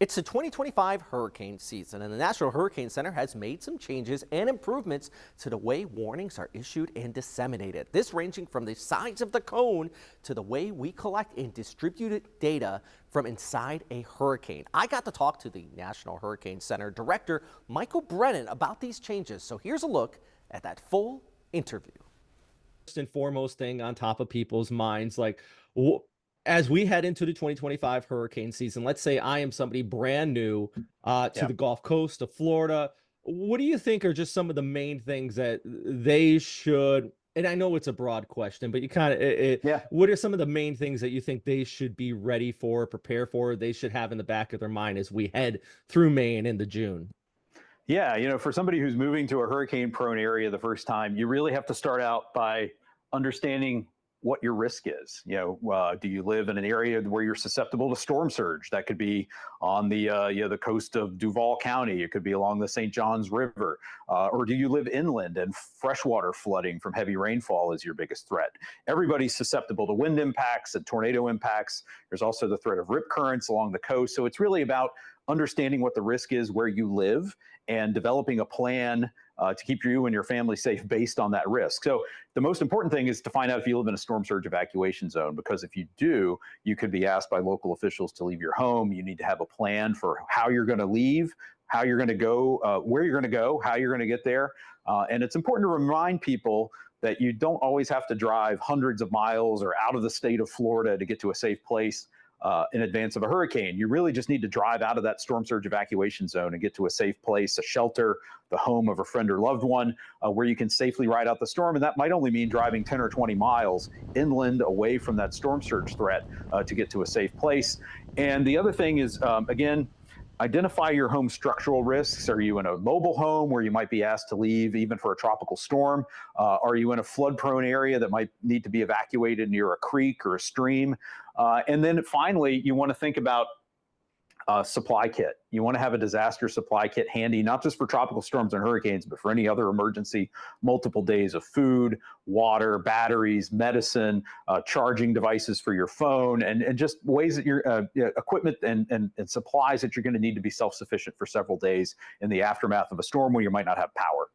It's the 2025 hurricane season, and the National Hurricane Center has made some changes and improvements to the way warnings are issued and disseminated. This ranging from the size of the cone to the way we collect and distribute data from inside a hurricane. I got to talk to the National Hurricane Center Director Michael Brennan about these changes. So here's a look at that full interview. First and foremost thing on top of people's minds, as we head into the 2025 hurricane season, let's say I am somebody brand new to the Gulf Coast of Florida. What do you think are just some of the main things that they should, and I know it's a broad question, but you kind of, what are some of the main things that you think they should be ready for, prepare for, they should have in the back of their mind as we head through May and into June? Yeah, for somebody who's moving to a hurricane-prone area the first time, you really have to start out by understanding what your risk is. Do you live in an area where you're susceptible to storm surge? That could be on the coast of Duval County. It could be along the St. Johns River. Or do you live inland and freshwater flooding from heavy rainfall is your biggest threat? Everybody's susceptible to wind impacts and tornado impacts. There's also the threat of rip currents along the coast. So it's really about understanding what the risk is where you live and developing a plan to keep you and your family safe based on that risk. So the most important thing is to find out if you live in a storm surge evacuation zone, because if you do, you could be asked by local officials to leave your home. You need to have a plan for how you're going to leave, how you're going to go, where you're going to go, how you're going to get there. And it's important to remind people that you don't always have to drive hundreds of miles or out of the state of Florida to get to a safe place in advance of a hurricane. You really just need to drive out of that storm surge evacuation zone and get to a safe place, a shelter, the home of a friend or loved one, where you can safely ride out the storm. And that might only mean driving 10 or 20 miles inland away from that storm surge threat to get to a safe place. And the other thing is, again, identify your home structural risks. Are you in a mobile home where you might be asked to leave even for a tropical storm? Are you in a flood-prone area that might need to be evacuated near a creek or a stream? And then finally, you want to think about supply kit. You want to have a disaster supply kit handy, not just for tropical storms and hurricanes, but for any other emergency. Multiple days of food, water, batteries, medicine, charging devices for your phone, and just ways that your equipment and supplies that you're going to need to be self-sufficient for several days in the aftermath of a storm where you might not have power.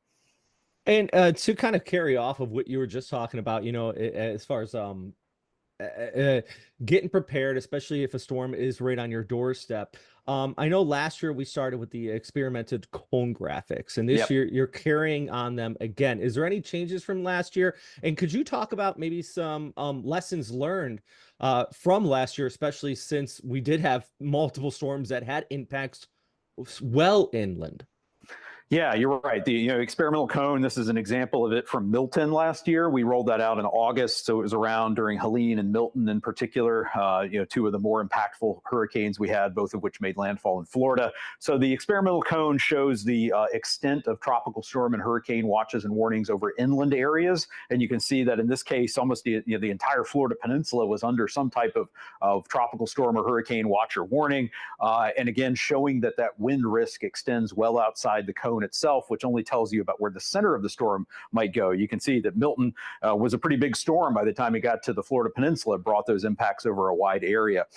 And to kind of carry off of what you were just talking about, as far as getting prepared, especially if a storm is right on your doorstep. I know last year we started with the experimented cone graphics, and this year you're carrying on them again. Is there any changes from last year? And could you talk about maybe some lessons learned from last year, especially since we did have multiple storms that had impacts well inland? Yeah, you're right. The experimental cone, this is an example of it from Milton last year. We rolled that out in August, so it was around during Helene and Milton in particular, two of the more impactful hurricanes we had, both of which made landfall in Florida. So the experimental cone shows the extent of tropical storm and hurricane watches and warnings over inland areas. And you can see that in this case, almost the entire Florida peninsula was under some type of tropical storm or hurricane watch or warning. And again, showing that wind risk extends well outside the cone itself, which only tells you about where the center of the storm might go. You can see that Milton was a pretty big storm by the time it got to the Florida peninsula. It brought those impacts over a wide area.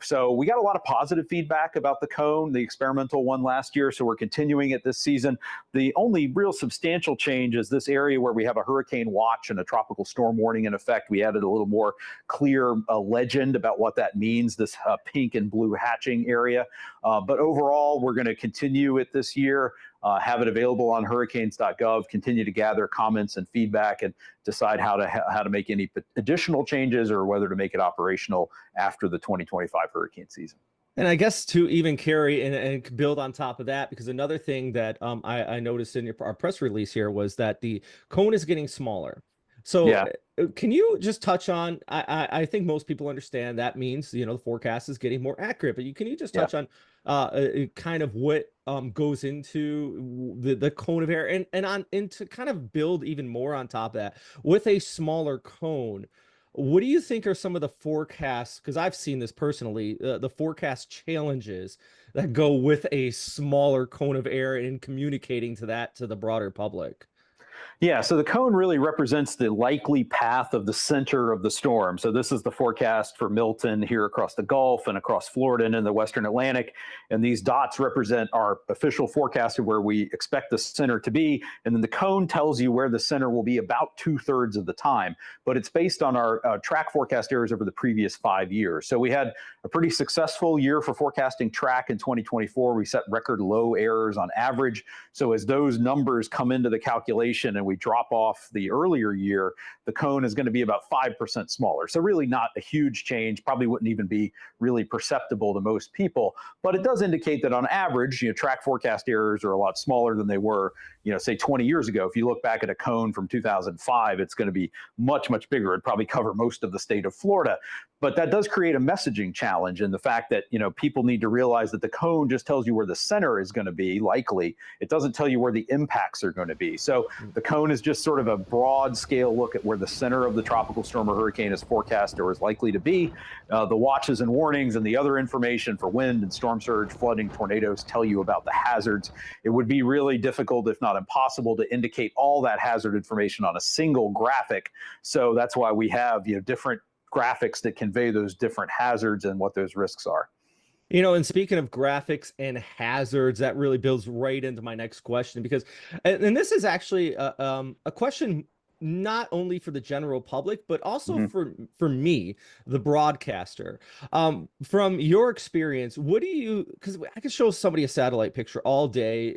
So we got a lot of positive feedback about the cone, the experimental one last year, so we're continuing it this season. The only real substantial change is this area where we have a hurricane watch and a tropical storm warning in effect. We added a little more clear legend about what that means, this pink and blue hatching area. But overall, we're going to continue it this year. Have it available on hurricanes.gov, continue to gather comments and feedback and decide how to make any additional changes or whether to make it operational after the 2025 hurricane season. And I guess to even carry and build on top of that, because another thing that I noticed in our press release here was that the cone is getting smaller. So can you just touch on, I think most people understand that means, the forecast is getting more accurate, but can you just touch on kind of what goes into the cone of air and to kind of build even more on top of that with a smaller cone? What do you think are some of the forecasts? Because I've seen this personally, the forecast challenges that go with a smaller cone of air and communicating to the broader public. Yeah, so the cone really represents the likely path of the center of the storm. So this is the forecast for Milton here across the Gulf and across Florida and in the Western Atlantic. And these dots represent our official forecast of where we expect the center to be. And then the cone tells you where the center will be about 2/3 of the time. But it's based on our track forecast errors over the previous 5 years. So we had a pretty successful year for forecasting track in 2024. We set record low errors on average. So as those numbers come into the calculation and we drop off the earlier year, the cone is going to be about 5% smaller. So really not a huge change, probably wouldn't even be really perceptible to most people. But it does indicate that on average, track forecast errors are a lot smaller than they were, say 20 years ago. If you look back at a cone from 2005, it's going to be much, much bigger. It'd probably cover most of the state of Florida. But that does create a messaging challenge in the fact that, people need to realize that the cone just tells you where the center is going to be, likely. It doesn't tell you where the impacts are going to be. So the cone is just sort of a broad scale look at where the center of the tropical storm or hurricane is forecast or is likely to be. The watches and warnings and the other information for wind and storm surge, flooding, tornadoes tell you about the hazards. It would be really difficult, if not impossible, to indicate all that hazard information on a single graphic. So that's why we have different graphics that convey those different hazards and what those risks are. And speaking of graphics and hazards, that really builds right into my next question, because, and this is actually a question not only for the general public, but also for me, the broadcaster. From your experience, what do you, because I could show somebody a satellite picture all day,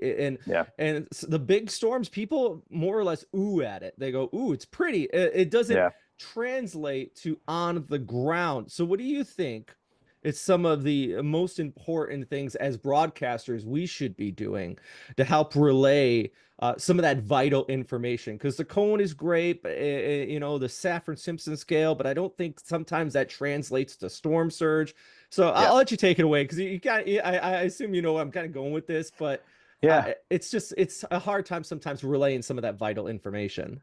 and the big storms, people more or less ooh at it. They go, ooh, it's pretty. It doesn't translate to on the ground. So what do you think it's some of the most important things as broadcasters we should be doing to help relay some of that vital information? Because the cone is great, the Safford-Simpson scale, but I don't think sometimes that translates to storm surge. So I'll let you take it away, because I assume you know where I'm kind of going with this, but it's a hard time sometimes relaying some of that vital information.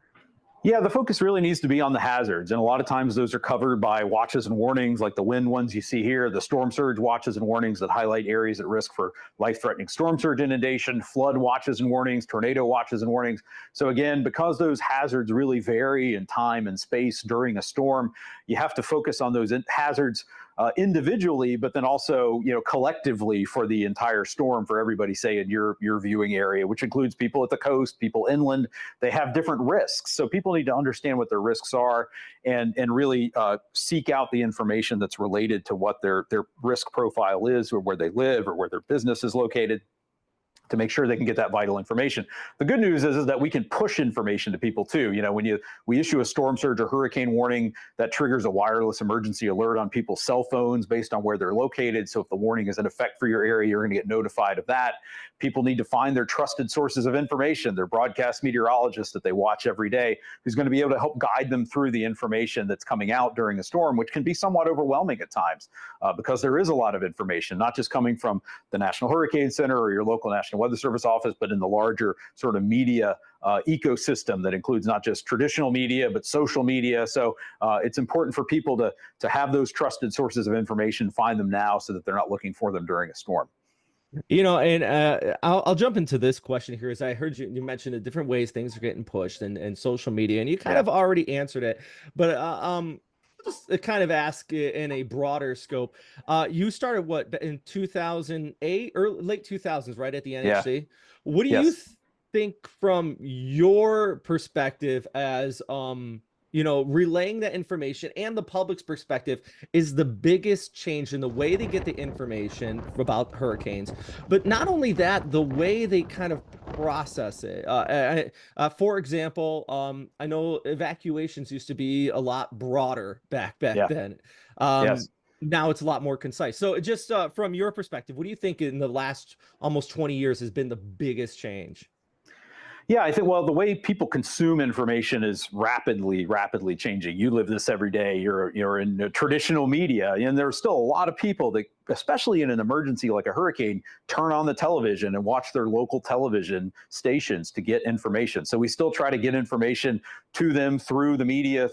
Yeah, the focus really needs to be on the hazards. And a lot of times those are covered by watches and warnings, like the wind ones you see here, the storm surge watches and warnings that highlight areas at risk for life-threatening storm surge inundation, flood watches and warnings, tornado watches and warnings. So again, because those hazards really vary in time and space during a storm, you have to focus on those hazards individually, but then also, collectively for the entire storm, for everybody, say in your viewing area, which includes people at the coast, people inland. They have different risks. So people need to understand what their risks are and really seek out the information that's related to what their risk profile is, or where they live, or where their business is located, to make sure they can get that vital information. The good news is that we can push information to people too. When we issue a storm surge or hurricane warning, that triggers a wireless emergency alert on people's cell phones based on where they're located. So if the warning is in effect for your area, you're going to get notified of that. People need to find their trusted sources of information, their broadcast meteorologist that they watch every day, who's going to be able to help guide them through the information that's coming out during a storm, which can be somewhat overwhelming at times because there is a lot of information, not just coming from the National Hurricane Center or your local National Weather Service office, but in the larger sort of media ecosystem that includes not just traditional media, but social media. So it's important for people to have those trusted sources of information, find them now so that they're not looking for them during a storm. And I'll jump into this question here, as I heard you mention the different ways things are getting pushed and social media, and you kind of already answered it, but just kind of ask in a broader scope. You started what in 2008 or late 2000s, right at the NHC? What do you think from your perspective as relaying that information and the public's perspective is the biggest change in the way they get the information about hurricanes? But not only that, the way they kind of process it. For example, I know evacuations used to be a lot broader back then. Now it's a lot more concise. So just from your perspective, what do you think in the last almost 20 years has been the biggest change? Yeah, I think, well, the way people consume information is rapidly changing. You live this every day. You're in traditional media, and there's still a lot of people that especially in an emergency like a hurricane, turn on the television and watch their local television stations to get information. So we still try to get information to them through the media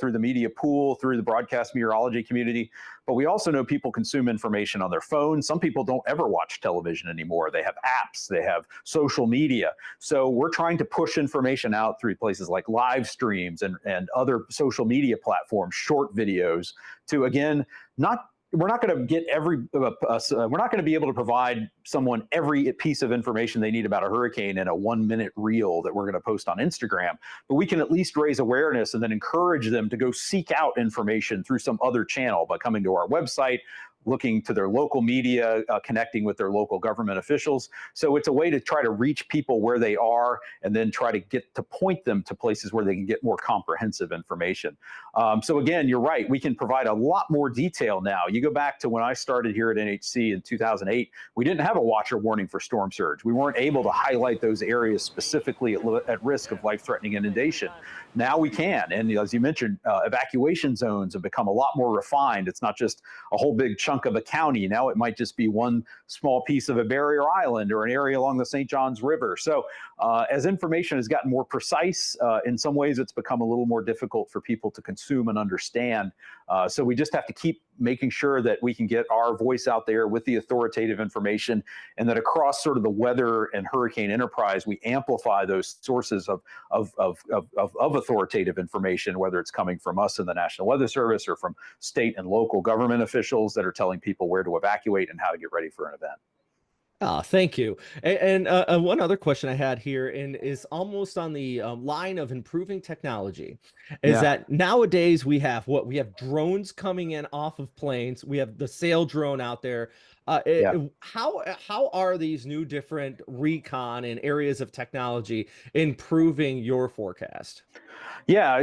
pool, through the broadcast meteorology community. But we also know people consume information on their phone. Some people don't ever watch television anymore. They have apps, they have social media. So we're trying to push information out through places like live streams and other social media platforms, short videos, to again, not we're not going to get we're not going to be able to provide someone every piece of information they need about a hurricane in a 1-minute reel that we're going to post on Instagram, but we can at least raise awareness and then encourage them to go seek out information through some other channel by coming to our website, looking to their local media, connecting with their local government officials. So it's a way to try to reach people where they are and then try to get to point them to places where they can get more comprehensive information. So again, you're right. We can provide a lot more detail now. You go back to when I started here at NHC in 2008, we didn't have a watch or warning for storm surge. We weren't able to highlight those areas specifically at risk of life-threatening inundation. Now we can. And as you mentioned, evacuation zones have become a lot more refined. It's not just a whole big chunk of a county. Now it might just be one small piece of a barrier island or an area along the St. Johns River. So as information has gotten more precise, in some ways it's become a little more difficult for people to consume and understand. So we just have to keep making sure that we can get our voice out there with the authoritative information, and that across sort of the weather and hurricane enterprise, we amplify those sources of authoritative information, whether it's coming from us in the National Weather Service or from state and local government officials that are telling people where to evacuate and how to get ready for an event. Ah, thank you. And one other question I had here, and is almost on the line of improving technology, is Yeah. that nowadays we have what? We have drones coming in off of planes. We have the sail drone out there. Yeah. How are these new different recon and areas of technology improving your forecast? Yeah,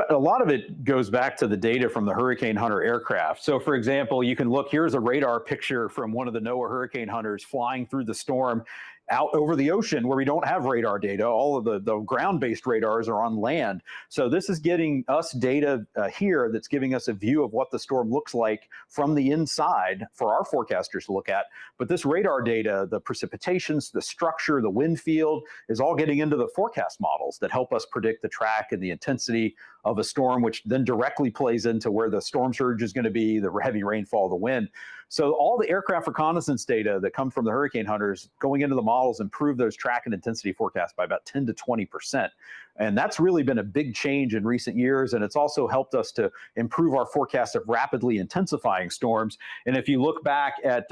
a lot of it goes back to the data from the Hurricane Hunter aircraft. So, for example, you can look, here's a radar picture from one of the NOAA hurricane hunters flying through the storm out over the ocean where we don't have radar data. All of the ground-based radars are on land. So this is getting us data here that's giving us a view of what the storm looks like from the inside for our forecasters to look at. But this radar data, the precipitations, the structure, the wind field, is all getting into the forecast models that help us predict the track and the intensity of a storm, which then directly plays into where the storm surge is going to be, the heavy rainfall, the wind. So all the aircraft reconnaissance data that come from the hurricane hunters going into the models improve those track and intensity forecasts by about 10 to 20%. And that's really been a big change in recent years. And it's also helped us to improve our forecast of rapidly intensifying storms. And if you look back at,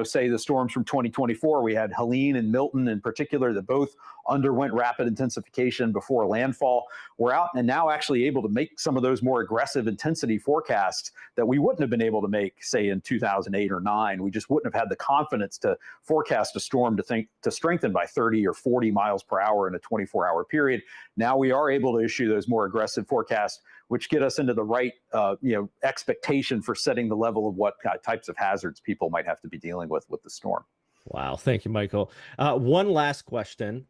say the storms from 2024, we had Helene and Milton in particular that both underwent rapid intensification before landfall. We're out and now actually able to make some of those more aggressive intensity forecasts that we wouldn't have been able to make, say, in 2008 or 9. We just wouldn't have had the confidence to forecast a storm to strengthen by 30 or 40 miles per hour in a 24-hour period. Now we are able to issue those more aggressive forecasts, which get us into the right expectation for setting the level of what types of hazards people might have to be dealing with the storm. Wow, thank you, Michael. One last question.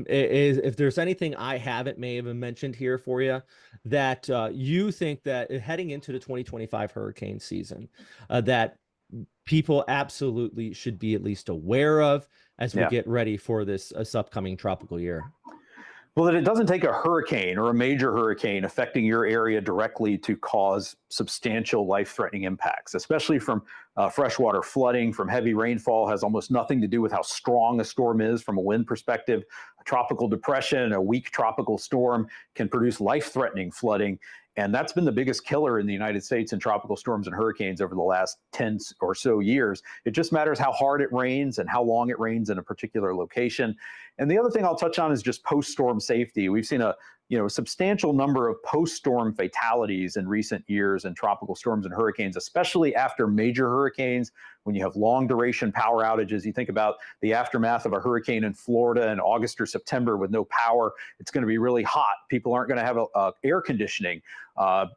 Is if there's anything I haven't may have mentioned here for you that you think that heading into the 2025 hurricane season, that people absolutely should be at least aware of as we get ready for this upcoming tropical year? Well, that it doesn't take a hurricane or a major hurricane affecting your area directly to cause substantial life-threatening impacts, especially from freshwater flooding, from heavy rainfall. Has almost nothing to do with how strong a storm is from a wind perspective. A tropical depression, a weak tropical storm can produce life-threatening flooding. And that's been the biggest killer in the United States in tropical storms and hurricanes over the last 10 or so years. It just matters how hard it rains and how long it rains in a particular location. And the other thing I'll touch on is just post-storm safety. We've seen a substantial number of post-storm fatalities in recent years in tropical storms and hurricanes, especially after major hurricanes. When you have long duration power outages, you think about the aftermath of a hurricane in Florida in August or September with no power. It's going to be really hot. People aren't going to have air conditioning.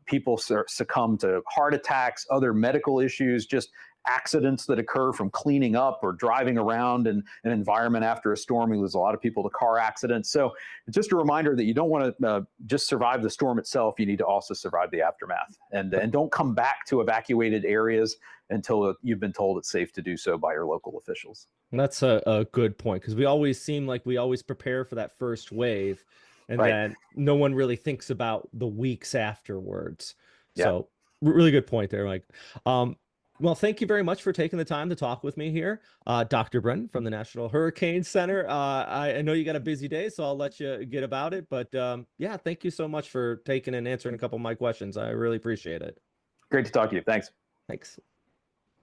People succumb to heart attacks, other medical issues, just accidents that occur from cleaning up or driving around in an environment after a storm. We lose a lot of people to car accidents. So just a reminder that you don't want to just survive the storm itself. You need to also survive the aftermath, and don't come back to evacuated areas until you've been told it's safe to do so by your local officials. And that's a good point, because we always seem like we always prepare for that first wave, and Right. then no one really thinks about the weeks afterwards. Yeah. So really good point there, Mike. Well, thank you very much for taking the time to talk with me here, Dr. Brennan from the National Hurricane Center. I know you got a busy day, so I'll let you get about it. But yeah, thank you so much for taking and answering a couple of my questions. I really appreciate it. Great to talk to you. Thanks. Thanks.